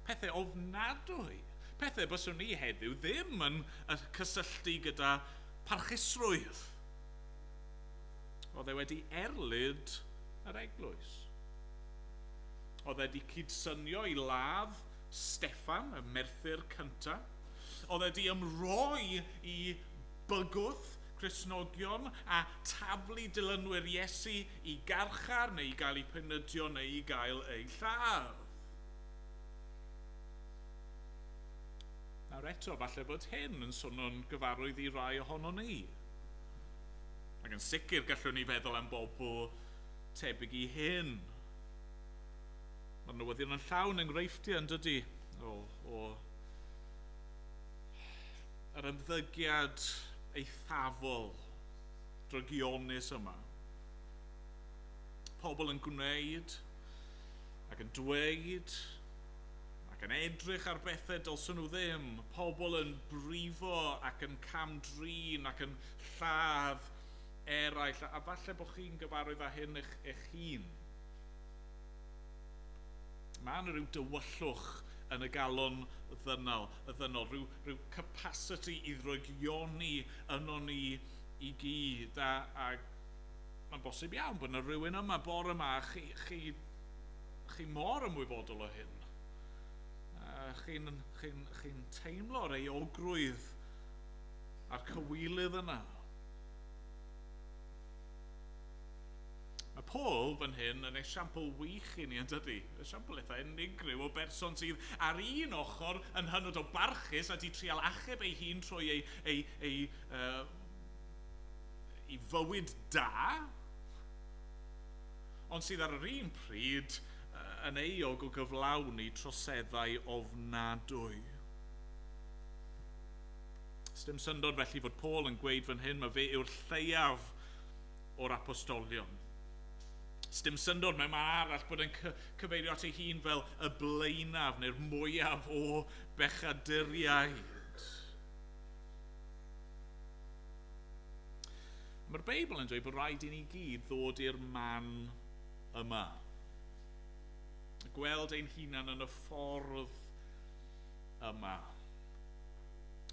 Pethau ofnadwy. Pethau byswn ni heddiw ddim yn cysylltu gyda parchusrwydd. Oedd e wedi erlyd yr eglwys. Oedd e wedi cydsynio i ladd Steffan, y Merthyr cyntaf. Oedd e wedi ymroi i bygwth Cristnogion a taflu dilynwyr Iesu i garchar neu i gael eu penydio neu i gael eu lladd. Nawr eto, falle bod hyn yn swnio'n gyfarwydd i rai ohono ni. Ac yn sicr gallwn ni feddwl am bobl tebyg i hyn. Mae'r newyddion yn llawn enghreifftiau yn dydy o yr ymddygiad eithafol drygionus yma. Pobl yn gwneud ac yn dweud ac yn edrych ar bethau dylsyn nhw ddim. Pobl yn brifo ac yn camdrin ac yn lladd eraill. A falle bod chi'n gyfarwydd â hyn eich hun. Mae yna rhyw dywyllwch yn y galon ddynol, rhyw capacity i drygioni yno ni i gyd. A mae'n bosib iawn bod yna rhywun yma bore yma, chi mor ymwybodol o hyn. Chi'n teimlo'r euogrwydd a'r cywilydd yna. Mae Paul fan hyn yn esiampl wych i ni yn dydy. Esiampl eitha unigryw o berson sydd ar un ochr yn hynod o barchus a di trial achub ei hun trwy ei fywyd da, ond sydd ar yr un pryd yn euog o gyflawni troseddau ofnadwy. Sdim syndod felly fod Paul yn gweud fan hyn, mae fe yw'r lleiaf o'r apostolion. Sdim syndod mewn arall bod yn cyfeirio at ei hun fel y blaenaf neu'r mwyaf o bechaduriaid. Mae'r Beibl yn dweud bod rhaid i ni gyd ddod i'r man yma. Gweld ein hunan yn y ffordd yma.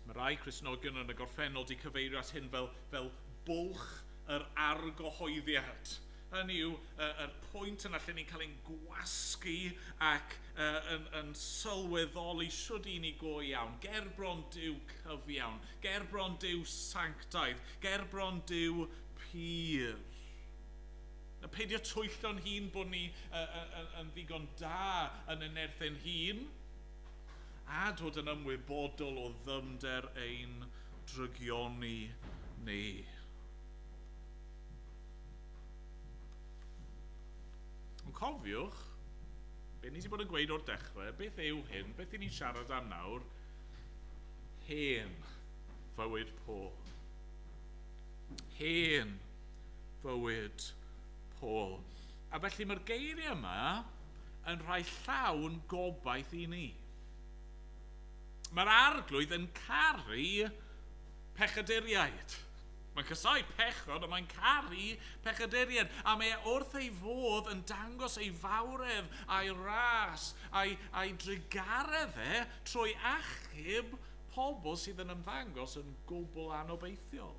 Mae rai Cristnogion yn y gorffennol wedi cyfeirio at hyn fel bwlch yr argyhoeddiad. Hynny yw, yr pwynt yna lle ni'n cael ein gwasgu ac yn sylweddoli siwr i ni go iawn. Gerbron Duw cyfiawn, gerbron Duw sanctaidd, gerbron Duw pur. Na peidio twyllo'n hun bod ni yn ddigon da yn y nerthyn hun, a dod yn ymwybodol o ddyfnder ein drygioni ni. cofiwch, be ni wedi bod yn gweud o'r dechrau, beth yw hyn, beth i ni'n siarad am nawr? Hen fywyd Paul. Hen fywyd Paul. A felly mae'r geiriau yma yn rhai llawn gobaith i ni. Mae'r arglwydd yn caru pechaduriaid. Mae'n casau pechod, ond mae'n caru pechaduriaid. A mae wrth ei fodd yn dangos ei fawredd, a'i ras, a'i drigaredd trwy achub pobl sydd yn ymddangos yn gwbl anobeithiol.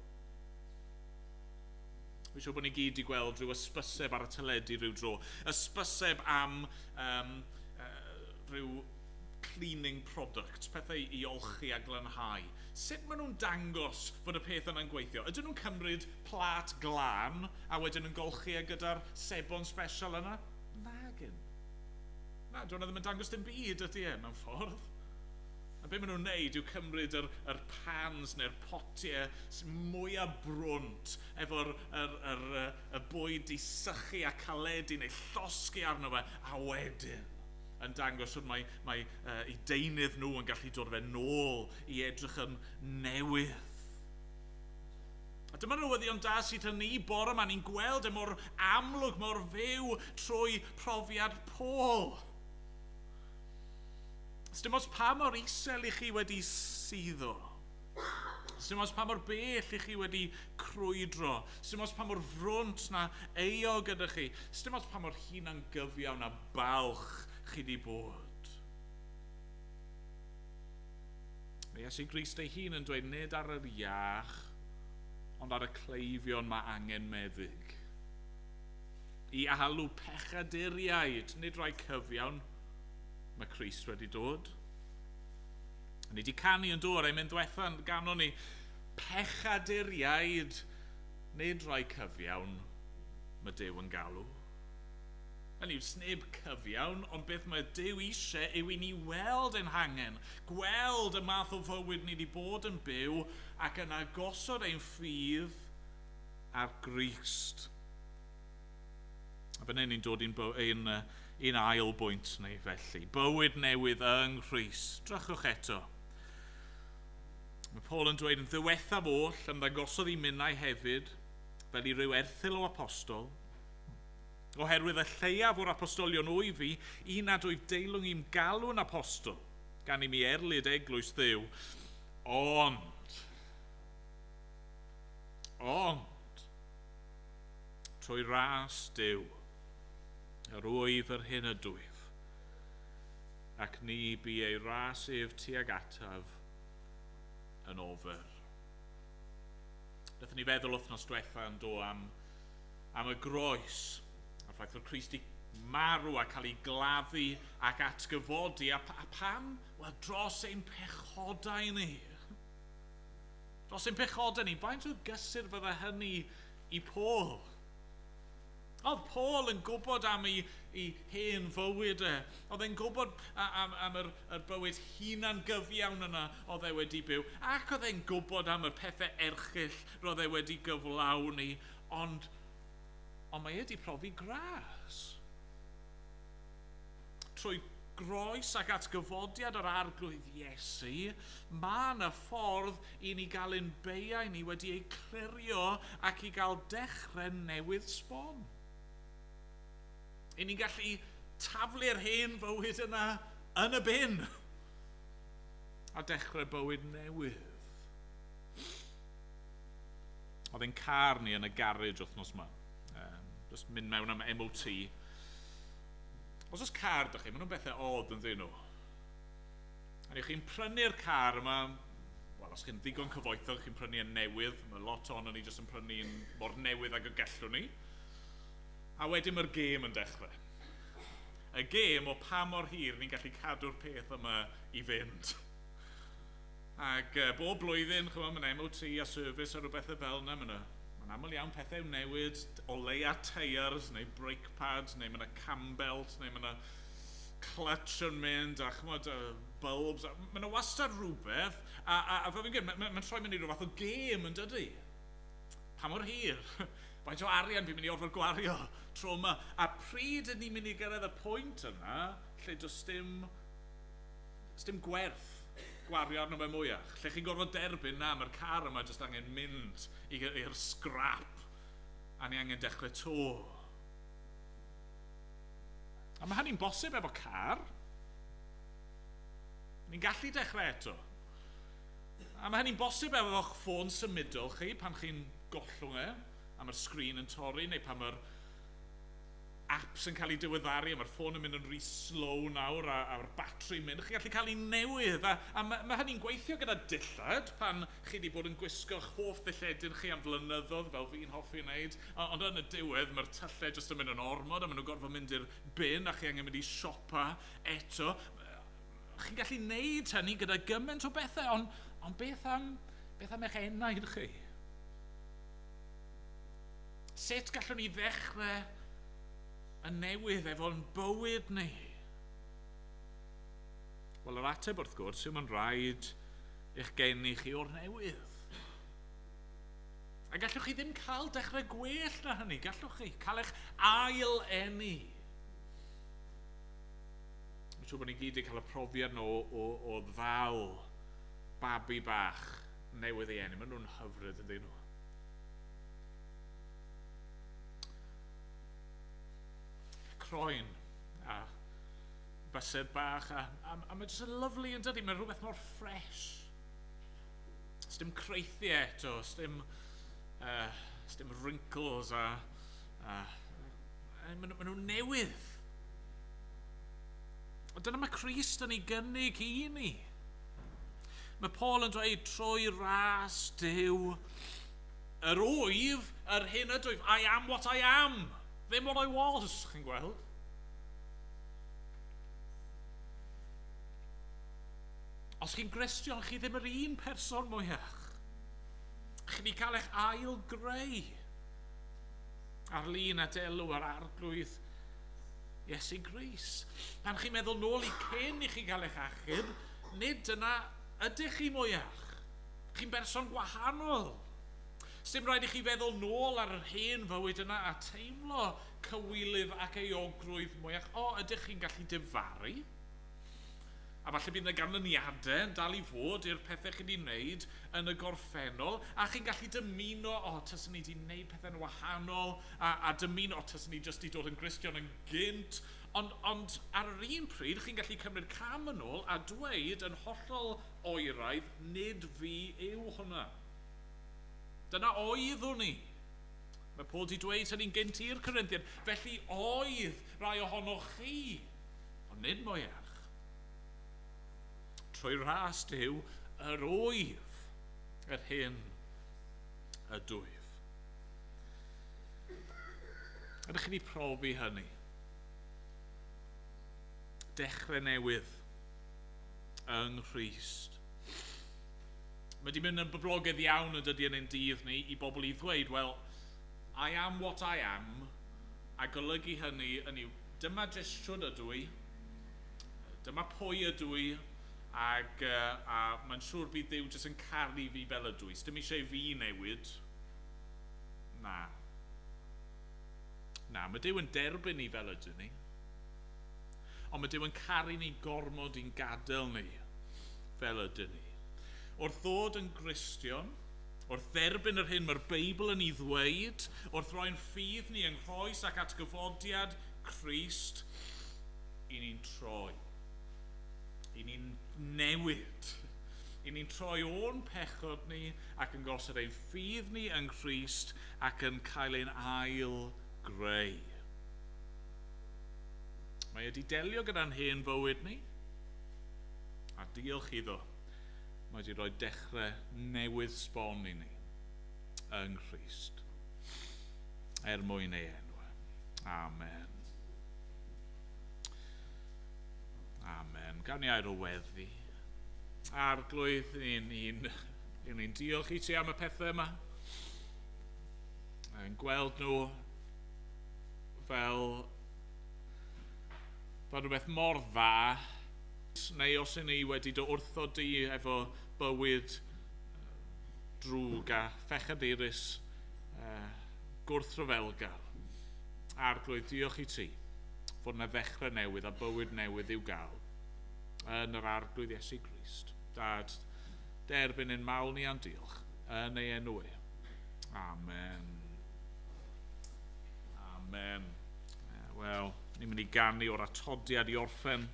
Fi'n siŵr bod ni gyd i gweld rhyw ysbyseb ar y teledu rhyw dro. Ysbyseb am rhyw cleaning products, pethau i olchi a glanhau. Sut maen nhw'n dangos fod y peth yna'n gweithio? Ydyn nhw'n cymryd plat glan a wedyn yn golchi gyda'r sebon special yna? Nagyn. Na, dwi'n ddim yn dangos dim byd ydy mewn ffordd. A be maen nhw'n neud yw cymryd yr pans neu'r potiau mwyaf brwnt efo'r bwyd i sychu a caledu neu llosgu arno fe, a wedyn yn dangos oedd mae i deunydd nhw yn gallu dod fe nôl i edrych yn newydd. A dyma newyddion da sydd yn ni bore yma, ni'n gweld mor amlwg, mor fyw trwy profiad Paul. Dim os pa mor isel i chi wedi suddo. Dim os pa mor bell i chi wedi crwydro. Dim os pa mor frwnt na eio gyda chi. Dim os pa mor hunan gyfiawn a balch chi di bod. Mae Iesu Grist ei hun yn dweud nid ar yr iach, ond ar y cleifion mae angen meddyg. I alw pechaduriaid, nid rhai cyfiawn, mae Crist wedi dod. Ni wedi canu yn dod, ein mynd diwetha'n ganon ni pechaduriaid, nid rhai cyfiawn, mae Duw yn galw. Hynny yw, sneb cyfiawn, ond beth mae Duw eisiau yw i ni weld ein hangen, gweld y math o fywyd ni wedi bod yn byw, ac yn agosod ein ffydd ar Grist. A fan hyn ni'n dod un ail bwynt neu felly. Bywyd newydd yng Nghrist. Drychwch eto. Mae Paul yn dweud yn ddiwethaf oll yn ddangosodd i minnau hefyd fel i ryw erthyl o apostol, oherwydd y lleiaf o'r apostolion o'i fi, un nad wyf deilwng i'm galw'n apostol, gan i mi erlyd eglwys Dduw, ond, trwy ras Duw, yr wyf yr hyn y dwyf, ac ni bu ei ras ef tuag ataf yn ofer. Daethon ni feddwl wythnos diwetha yn do am y groes, a'r ffaith o'r Crist i marw a cael ei gladdu ac atgyfodi, a pam? Wel, dros ein pechodau ni. Dros ein pechodau ni, faint o gysur fydda hynny i Paul? Oedd Paul yn gwybod am ei hen fywyd Oedd e'n gwybod am yr bywyd hunan gyfiawn yna oedd e wedi byw. Ac oedd e'n gwybod am y pethau erchyll roedd e wedi gyflawni. Ond mae e wedi profi gras. Trwy groes ac atgyfodiad yr arglwydd Iesu, mae yna ffordd i ni gael ein beiau ni wedi ei clirio ac i gael dechrau newydd sbon. I ni'n gallu taflu'r hen fywyd yna yn y bin a dechrau bywyd newydd. Oedd e'n car ni yn y garage wythnos yma. Just mynd mewn am MOT. Os oes car dych chi, maen nhw'n bethau odd yn ddyn nhw. A chi'n prynu'r car yma, wel, os chi'n ddigon cyfoethog, chi'n prynu yn newydd. Mae lot o'n ni jyst yn prynu mor newydd ag y gallwn ni. A wedyn mae'r gêm yn dechrau. Y gêm o pa mor hir ni'n gallu cadw'r peth yma i fynd. Ac bob blwyddyn, mae'n MOT a service a rhywbeth fel yna, mae'n aml iawn pethau newid, o leia tyres, neu brake pads, neu mae'n cam belt, neu mae'n clutch yn mynd, a chymod, bulbs, mae'n wastad rhywbeth, a fel fi'n gwybod, mae'n troi mewn i rhywbeth o gêm yn dydy. Pa mor hir Faint o arian fi'n mynd i orfod gwario tro yma. A pryd yn ni'n mynd i gyrraedd y pwynt yna, lle does dim gwerth gwario arno fe mwyach. Lle chi'n gorfod derbyn na, mae'r car yma jyst angen mynd i'r scrap. A ni angen dechrau to. A mae hynny'n bosib efo car. Ni'n gallu dechrau eto. A mae hynny'n bosib efo eich ffôn symudol chi pan chi'n gollwng a mae'r sgrin yn torri, neu pan mae'r apps yn cael ei diweddaru, a mae'r ffôn yn mynd yn rhy slow nawr, a'r batteri'n mynd. Chi'n gallu cael ei newydd, a mae hynny'n gweithio gyda dillad pan chi wedi bod yn gwisgo'ch hoff ddilledyn chi am flynyddoedd, fel fi'n hoffi wneud, ond yn y diwedd mae'r tyllau jyst yn mynd yn ormod, a maen nhw'n gorfod mynd i'r bin, a chi angen mynd i siopa eto. Chi'n gallu neud hynny gyda gymaint o bethau, ond beth am eich enaid chi? Sut gallwn ni ddechrau yn newydd efo'n bywyd ni? Wel, yr ateb wrth gwrs yw mae'n rhaid i'ch geni chi o'r newydd. A gallwch chi ddim cael dechrau gwell na hynny, gallwch chi? Cael eich ail eni. Mae'n siŵr bod ni gyd wedi cael y profiad o ddal babi bach newydd ei eni. Maen nhw'n hyfryd ydyn nhw. Croen a bysedd bach a mae jyst yn lyflu yn dydi, mae'n rhywbeth mor ffres. Sdim creithiau eto, sdim wrinkles a maen nhw'n newydd. A dyna mae Crist yn ei gynnig i ni. Mae Paul yn dweud trwy ras Duw, yr wyf, yr hyn ydw, I am what I am. Ddim what I was, chi'n gweld? Os chi'n Gristion, chi ddim yr un person mwyach. Chi'n ei cael eich ail greu. Ar lun a delw ar arglwydd Iesu Grist. Pan chi'n meddwl nôl i cyn i chi gael eich achub, nid dyna ydych chi mwyach. Chi'n berson gwahanol. Sdim rhaid i chi feddwl nôl ar yr hen fywyd yna a teimlo cywilydd ac euogrwydd mwyach. Ydych chi'n gallu difaru? A falle bydd y ganlyniadau yn dal i fod i'r pethau chi wedi wneud yn y gorffennol, a chi'n gallu dymuno, taswn ni wedi wneud pethau'n wahanol, a dymuno, taswn ni jyst wedi dod yn Gristion yn gynt, ond ar yr un pryd, chi'n gallu cymryd cam yn ôl a dweud yn hollol oeraidd, nid fi yw hwnna. Dyna oeddwn ni. Mae Paul wedi dweud hynny'n gynt i'r Corinthiaid. Felly oedd rai ohonoch chi, ond nid mwyach. Trwy ras Duw, yr wyf, yr hyn, y dwyf. Ydych chi wedi profi hynny? Dechrau newydd yng Nghrist. Mae wedi mynd yn boblogaidd iawn yn dydy yn ein dydd ni i bobl i ddweud, well, I am what I am, a golygu hynny yn yw, dyma jyst siwr ydw i, dyma pwy ydw i, a mae'n siŵr bydd Duw jyst yn caru fi fel ydw i. Dim eisiau fi newid. Na, mae Duw yn derbyn ni fel ydw ni. Ond mae Duw yn caru ni gormod i'n gadael ni fel ydw ni. Wrth ddod yn Gristion, wrth dderbyn yr hyn mae'r Beibl yn ei ddweud, wrth roi'n ffydd ni yng nghoes ac atgyfodiad Crist, i ni'n troi. I ni'n newid. I ni'n troi o'n pechod ni ac yn gosod ein ffydd ni yng Crist ac yn cael ein ail greu. Mae wedi delio gyda'n hen fywyd ni, a diolch iddo. Mae wedi rhoi dechrau newydd sbon i ni yng Nghrist. Mwyn ei enw. Amen. Amen. Gawn ni air o weddi. Arglwydd ni'n diolch i ti am y pethau yma. Yn gweld nhw fel rhywbeth mor dda, neu os y'n ni wedi dy wrtho di efo bywyd drwg a ffechadurus, gwrthryfelgar. Arglwydd, diolch i ti fod yna ddechrau newydd a bywyd newydd i'w gael yn yr arglwydd Iesu Grist. Dad, derbyn ein mawl ni a'n diolch yn ei enw e. Amen. Amen. Wel, ni'n mynd i ganu o'r atodiad i orffen.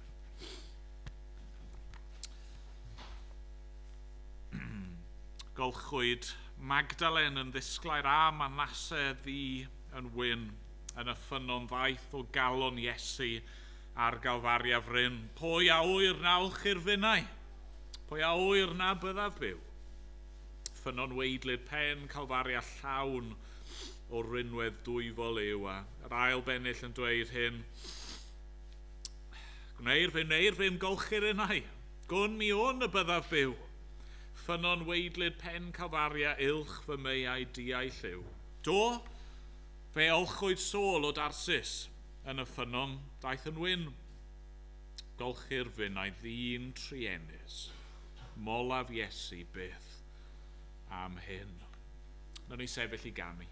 Golchwyd Magdalen yn ddisglair a Manasse ddi yn wyn yn y ffynon ddaeth o galon Iesu ar Galfaria fryn. Pwy a wyr na olchi'r finnau? Pwy a wyr na byddaf byw? Ffynon weidlyd pen Calfaria llawn o rinwedd dwyfol yw a yr ail bennill yn dweud hyn. Gwneir fy'n golchi'r unau, gwn mi o'n y byddaf byw. Ffynon weidlyd pen Calfaria ilch fy meiau diau lliw. Do, fe olchwyd Sôl o Darsus yn y ffynon daeth yn wyn. Golchi'r finnau ddyn trienus, molaf Iesu byth am hyn. Nawn ni sefyll i ganu.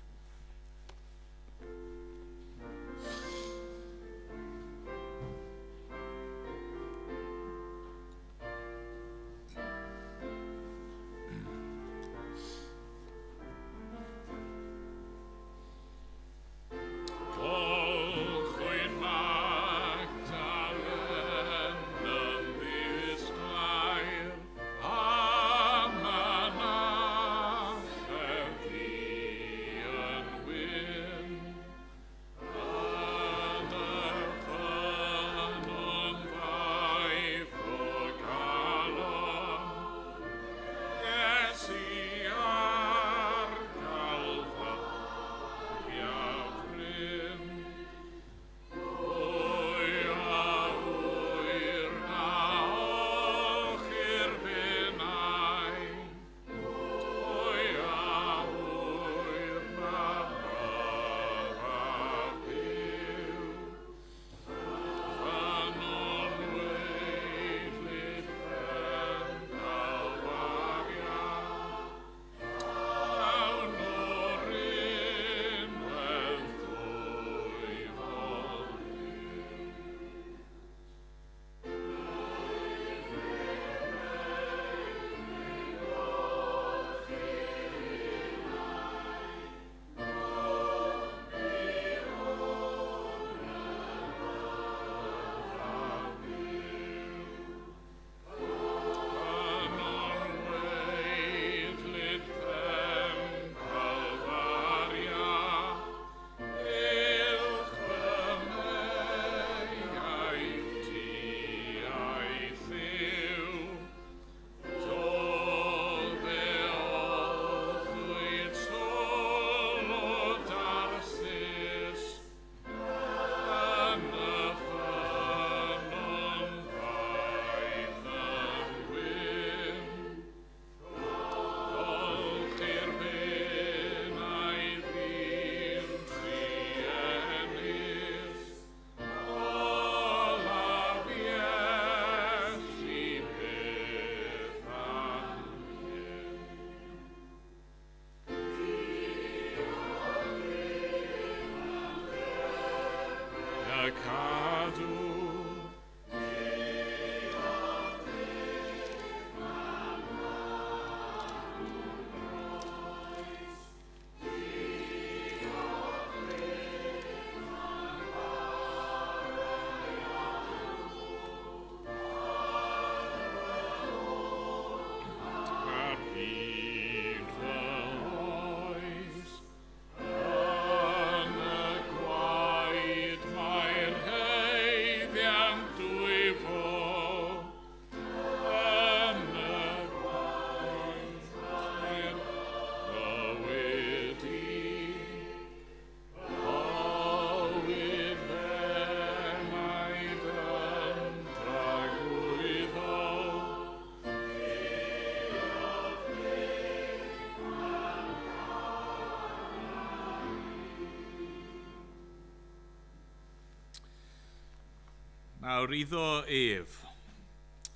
Nawr iddo ef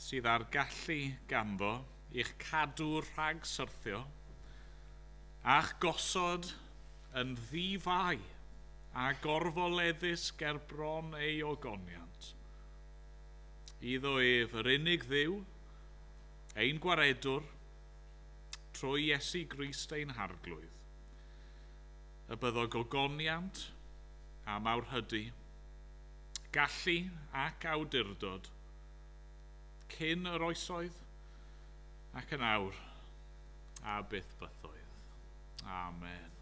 sydd ar gallu ganddo i'ch cadw rhag syrthio a'ch gosod yn ddifau a gorfoleddus ger bron ei ogoniant. Iddo ef yr unig dduw, ein gwaredwr, trwy Iesu Grist ein harglwydd, y byddog ogoniant a mawrhydu, gallu ac awdurdod, cyn yr oesoedd ac yn awr a byth bythoedd. Amen.